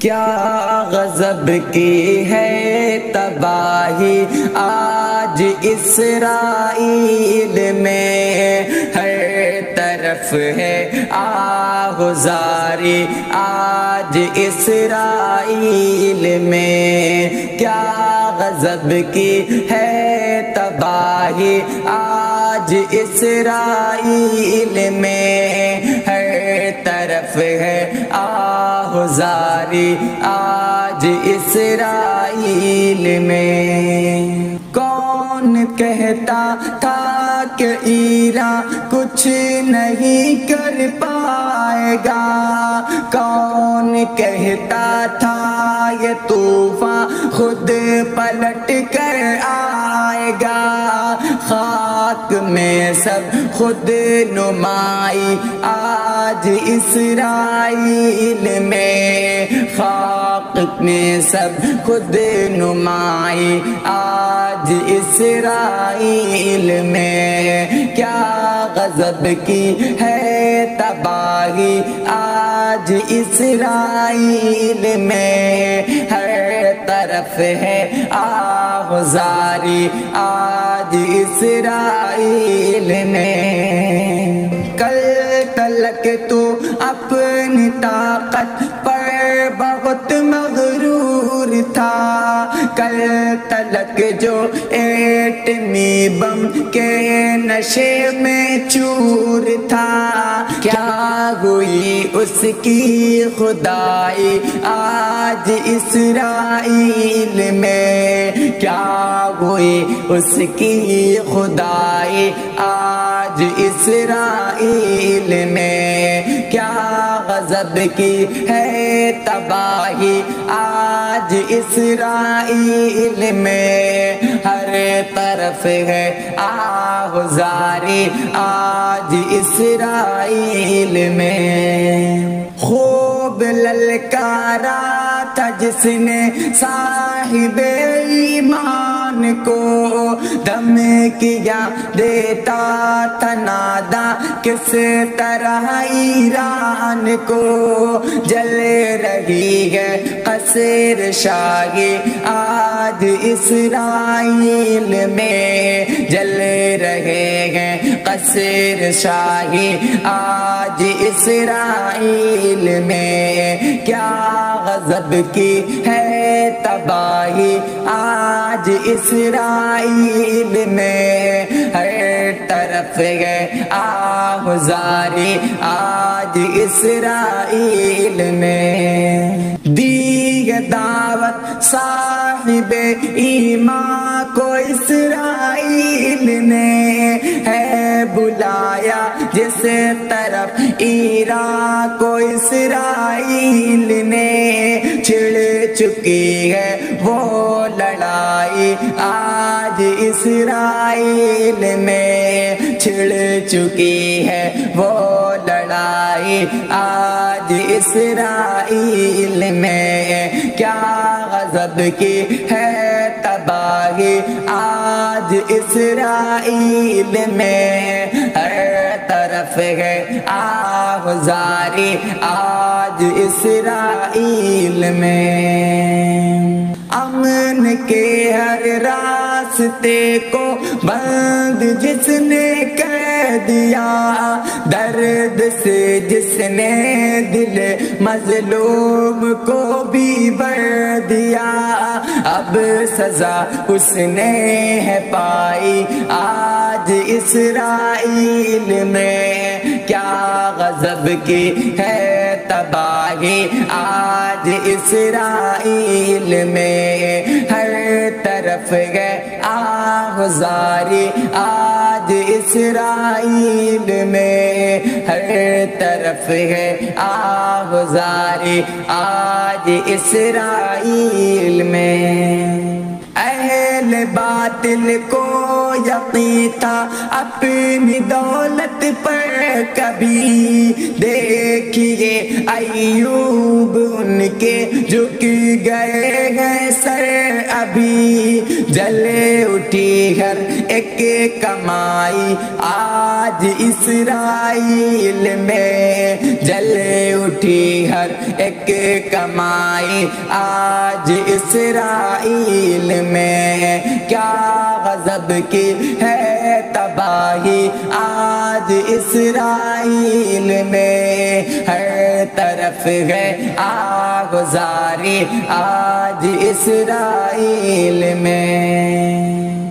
کیا غضب کی ہے تباہی آج اسرائیل میں، ہر طرف ہے آہوزاری آج اسرائیل میں۔ کیا غضب کی ہے تباہی آج اسرائیل میں، ہر طرف ہے آہوزاری آج اسرائیل میں۔ کون کہتا تھا کہ ایران کچھ نہیں کر پائے گا، کون کہتا تھا یہ طوفان خود پلٹ کر آئے گا، خاک میں سب خود نمائی آج اسرائیل میں، خاک میں سب خود نمائی آج اسرائیل میں۔ کیا غضب کی ہے تباہی آج اسرائیل میں، ہر طرف ہے آہوزاری آج اسرائیل میں۔ کل تلک تو اپنی طاقت پر بہت مغرور تھا، کل تلک جو ایٹمی بم کے نشے میں چور تھا، کیا ہوئی اس کی خدائی آج اسرائیل میں، کیا ہوئی اس کی خدائی آج اسرائیل میں۔ کیا غضب کی ہے تباہی آج اسرائیل میں، ہر طرف ہے آہوزاری آج اسرائیل میں۔ خوب للکارا تھا جس نے صاحب ایمان کو، دم کیا دیتا تھا نادا کس طرح ایران کو، جل رہی ہے قصر شاہی آج اسرائیل میں، جل رہے ہیں قصر شاہی آج اسرائیل میں۔ کیا غضب کی ہے تباہی آج اسرائیل میں، ہر طرف ہے آہوزاری آج اسرائیل میں۔ دی دعوت صاحب ایمان کو اسرائیل نے، ہے بلایا جس طرف ایران کو اسرائیل نے، چھڑ چکی ہے وہ لڑائی آج اسرائیل میں، چھڑ چکی ہے وہ لڑائی آج اسرائیل میں۔ کیا غضب کی ہے تباہی آج اسرائیل میں، ہر طرف ہے آہوزاری آج اسرائیل میں۔ امن کے ہر راستے کو بند جس نے کر دیا، درد سے جس نے دل مظلوم کو بھی بھر دیا، اب سزا اس نے ہے پائی آج اسرائیل میں۔ کیا غضب کی ہے تباہی آج اسرائیل میں، ہر طرف ہے آہوزاری آج اسرائیل میں، ہر طرف ہے آہوزاری آج اسرائیل میں۔ اہل باطل کو یقین تھا اپنی دولت پر کبھی، دیکھیے ایوب ان کے جھک گئے ہیں سر ابھی، جلے اٹھی ہر ایک کمائی آج آج اسرائیل میں جل اٹھی ہر ایک کمائی، آج اسرائیل میں کیا غضب کی ہے تباہی، آج اسرائیل میں ہر طرف ہے آگزاری، آج اسرائیل میں